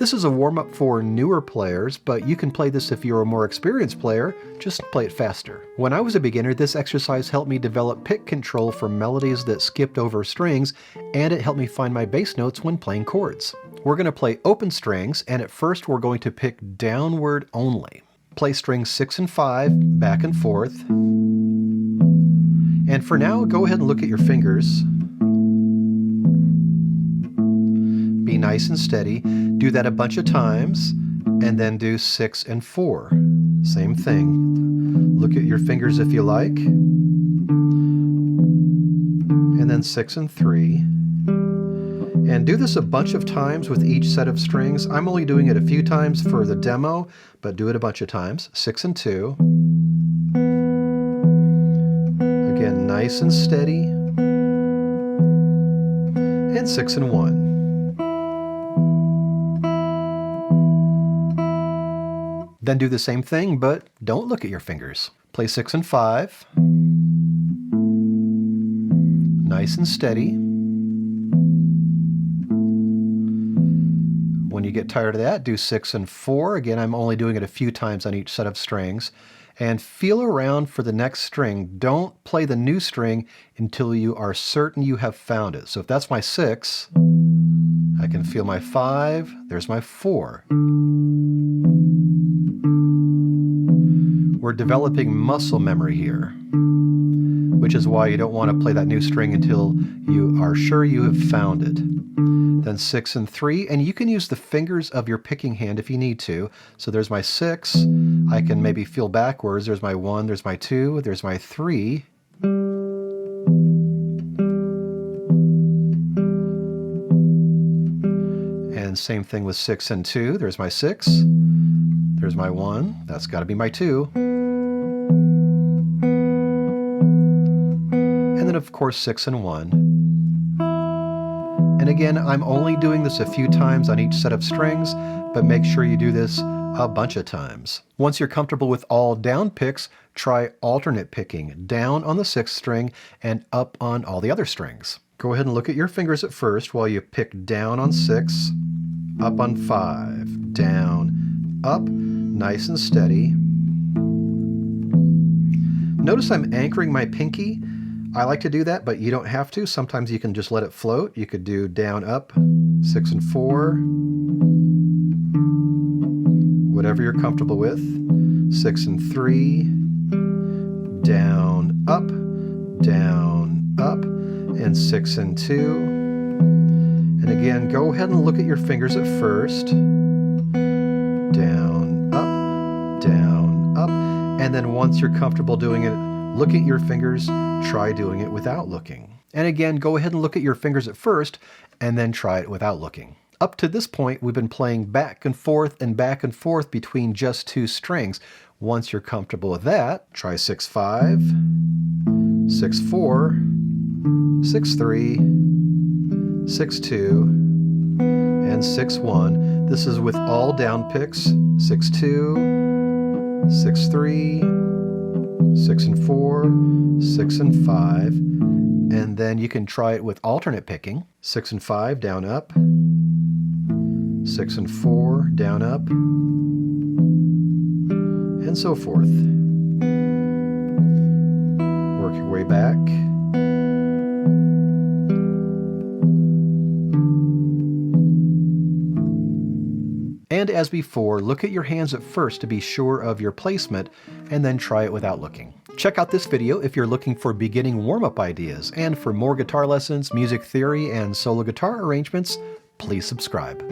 This is a warm-up for newer players, but you can play this if you're a more experienced player, just play it faster. When I was a beginner, this exercise helped me develop pick control for melodies that skipped over strings, and it helped me find my bass notes when playing chords. We're going to play open strings, and at first we're going to pick downward only. Play strings 6 and 5, back and forth. And for now, go ahead and look at your fingers. Be nice and steady. Do that a bunch of times, and then do 6 and 4. Same thing. Look at your fingers if you like. And then 6 and 3. And do this a bunch of times with each set of strings. I'm only doing it a few times for the demo, but do it a bunch of times. 6 and 2. Again, nice and steady. And 6 and 1. Then do the same thing, but don't look at your fingers. Play 6 and 5. Nice and steady. When you get tired of that, do 6 and 4. Again, I'm only doing it a few times on each set of strings. And feel around for the next string. Don't play the new string until you are certain you have found it. So if that's my 6, I can feel my 5. There's my 4. We're developing muscle memory here, which is why you don't want to play that new string until you are sure you have found it. Then 6 and 3, and you can use the fingers of your picking hand if you need to. So there's my 6, I can maybe feel backwards, there's my 1, there's my 2, there's my 3. And same thing with 6 and 2, there's my 6, there's my 1, that's got to be my 2. And then of course 6 and 1. And again, I'm only doing this a few times on each set of strings, but make sure you do this a bunch of times. Once you're comfortable with all down picks, try alternate picking, down on the 6th string and up on all the other strings. Go ahead and look at your fingers at first while you pick down on 6, up on 5, down, up, nice and steady. Notice I'm anchoring my pinky. I like to do that, but you don't have to. Sometimes you can just let it float. You could do down, up, 6 and 4. Whatever you're comfortable with. 6 and 3. Down, up, and 6 and 2. And again, go ahead and look at your fingers at first. Down, up, and then once you're comfortable doing it, look at your fingers, try doing it without looking. And again, go ahead and look at your fingers at first, and then try it without looking. Up to this point, we've been playing back and forth between just 2 strings. Once you're comfortable with that, try 6-5, 6-4, 6-3, 6-2, and 6-1. This is with all down picks, 6-2, 6-3, 6 and 4, 6 and 5, and then you can try it with alternate picking. 6 and 5, down, up, 6 and 4, down, up, and so forth. Work your way back. And as before, look at your hands at first to be sure of your placement, and then try it without looking. Check out this video if you're looking for beginning warm-up ideas, and for more guitar lessons, music theory, and solo guitar arrangements, please subscribe.